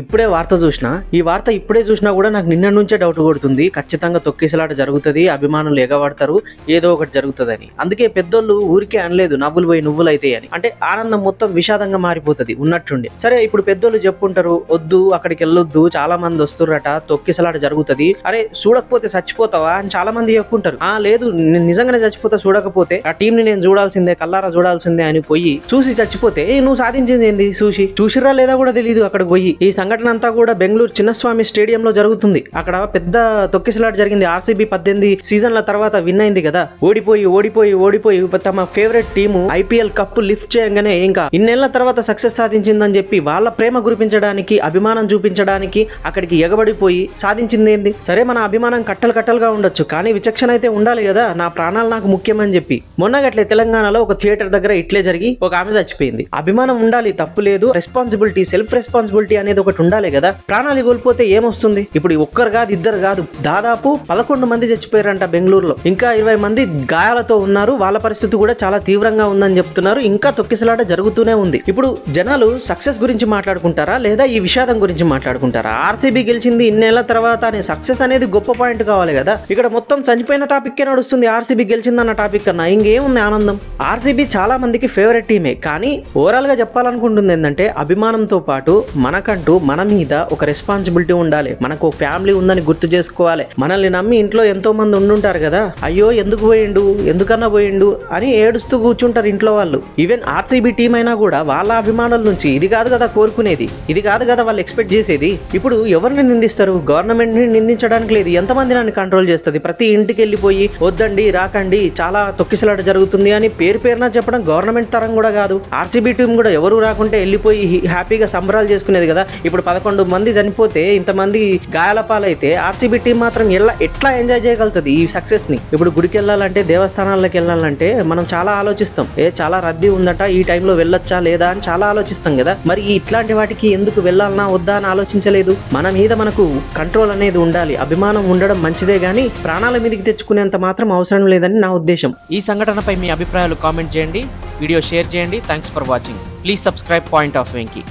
ఇప్పుడే వార్త చూసినా ఈ వార్త ఇప్పుడే చూసినా కూడా నాకు నిన్న నుంచే డౌట్ కొడుతుంది. ఖచ్చితంగా తొక్కిసలాట జరుగుతుంది, అభిమానులు ఎగబడతారు, ఏదో ఒకటి జరుగుతుందని. అందుకే పెద్దోళ్ళు ఊరికే అనలేదు నవ్వులు పోయి నువ్వులు అయితే అని. అంటే ఆనందం మొత్తం విషాదంగా మారిపోతుంది ఉన్నట్టుండి. సరే ఇప్పుడు పెద్దోళ్ళు చెప్పుంటారు వద్దు అక్కడికి వెళ్ళొద్దు, చాలా మంది వస్తుర్రట, తొక్కిసలాట జరుగుతుంది, అరే చూడకపోతే చచ్చిపోతావా అని చాలా మంది చెప్పుకుంటారు. లేదు నిజంగానే చచ్చిపోతా, చూడకపోతే ఆ టీం ని నేను చూడాల్సిందే, కల్లారా చూడాల్సిందే అని పోయి చూసి చచ్చిపోతే నువ్వు సాధించింది ఏంది? చూసిరా లేదా కూడా తెలియదు. అక్కడికి పోయి ఈ సంఘటన అంతా కూడా బెంగళూరు చిన్నస్వామి స్టేడియంలో జరుగుతుంది. అక్కడ పెద్ద తొక్కిసలాట జరిగింది. ఆర్సీబీ 18 సీజన్ల తర్వాత విన్ అయింది కదా, ఓడిపోయి తమ favourite team IPL cup lift చేయగానే ఇంకా ఇన్నేళ్ల తర్వాత సక్సెస్ సాధించిందని చెప్పి వాళ్ళ ప్రేమ గురిపించడానికి, అభిమానం చూపించడానికి అక్కడికి ఎగబడిపోయి సాధించింది ఏంది? సరే మన అభిమానం కట్టలుగా ఉండొచ్చు, కానీ విచక్షణ అయితే ఉండాలి కదా. నా ప్రాణాలు నాకు ముఖ్యమని చెప్పి మొన్నగట్లే తెలంగాణలో ఒక థియేటర్ దగ్గర ఇట్లే జరిగి ఒక ఆమె చచ్చిపోయింది. అభిమానం ఉండాలి, తప్పు లేదు, రెస్పాన్సిబిలిటీ, సెల్ఫ్ రెస్పాన్సిబిలిటీ అనేది ఒకటి ఉండాలి కదా. ప్రాణాలు కోల్పోతే ఏమొస్తుంది? ఇప్పుడు ఒక్కరు కాదు, ఇద్దరు కాదు, దాదాపు 11 మంది చచ్చిపోయారంట బెంగళూరులో. ఇంకా 20 మంది గాయాలతో ఉన్నారు. వాళ్ళ పరిస్థితి కూడా చాలా తీవ్రంగా ఉందని చెప్తున్నారు. ఇంకా తొక్కిసలాట జరుగుతూనే ఉంది. ఇప్పుడు జనాలు సక్సెస్ గురించి మాట్లాడుకుంటారా లేదా ఈ విషాదం గురించి మాట్లాడుకుంటారా? ఆర్సీబీ గెలిచింది ఇన్నేళ్ల తర్వాత అనే సక్సెస్ అనేది గొప్ప పాయింట్ కావాలి కదా. ఇక్కడ మొత్తం చనిపోయిన టాపిక్ నడుస్తుంది, ఆర్సీబీ గెలిచిందన్న టాపిక్ కన్నా ఇంకేముంది ఆనందం? ఆర్సీబీ చాలా మందికి ఫేవరెట్ టీమే, కానీ ఓవరాల్ గా చెప్పాలనుకుంటుంది ఏంటంటే అభిమానంతో పాటు మనకంటూ మన మీద ఒక రెస్పాన్సిబిలిటీ ఉండాలి. మనకు ఫ్యామిలీ ఉందని గుర్తు చేసుకోవాలి. మనల్ని నమ్మి ఇంట్లో ఎంతో మంది ఉండుంటారు కదా, అయ్యో ఎందుకు పోయిండు, ఎందుకన్నా పోయిండు అని ఏడుస్తూ కూర్చుంటారు ఇంట్లో వాళ్ళు. ఈవెన్ ఆర్సీబీ టీం అయినా కూడా వాళ్ళ అభిమానుల నుంచి ఇది కాదు కదా కోరుకునేది, ఇది కాదు కదా వాళ్ళు ఎక్స్పెక్ట్ చేసేది. ఇప్పుడు ఎవరిని నిందిస్తారు? గవర్నమెంట్ ని నిందించడానికి లేదు. ఎంతమంది నన్ను కంట్రోల్ చేస్తుంది? ప్రతి ఇంటికి వెళ్ళిపోయి వద్దండి రాకండి చాలా తొక్కిసలాట జరుగుతుంది అని పేరున చెప్పడం గవర్నమెంట్ తరం కూడా కాదు. ఆర్సీబీ టీం కూడా ఎవరు రాకుంటే వెళ్ళిపోయి హ్యాపీగా సంబరాలు చేసుకునేది కదా. ఇప్పుడు 11 మంది చనిపోతే, ఇంతమంది గాయాల పాలైతే ఆర్సీబీ టీం మాత్రం ఎట్లా ఎంజాయ్ చేయగలుగుతుంది ఈ సక్సెస్ ని? ఇప్పుడు గుడికి వెళ్ళాలంటే, దేవస్థానాలకు వెళ్ళాలంటే మనం చాలా ఆలోచిస్తాం. చాలా రద్దీ ఉందట, ఈ టైంలో వెళ్ళొచ్చా లేదా అని చాలా ఆలోచిస్తాం కదా. మరి ఇట్లాంటి వాటికి ఎందుకు వెళ్ళాలన్నా వద్దా అని ఆలోచించలేదు. మన మీద మనకు కంట్రోల్ అనేది ఉండాలి. అభిమానం ఉండడం మంచిదే, గానీ ప్రాణాల మీదకి తెచ్చుకునేంత మాత్రం అవసరం లేదని నా ఉద్దేశం. ఈ సంఘటనపై మీ అభిప్రాయాలు కామెంట్ చేయండి, వీడియో షేర్ చేయండి. Thanks for watching. Please subscribe point of Venky.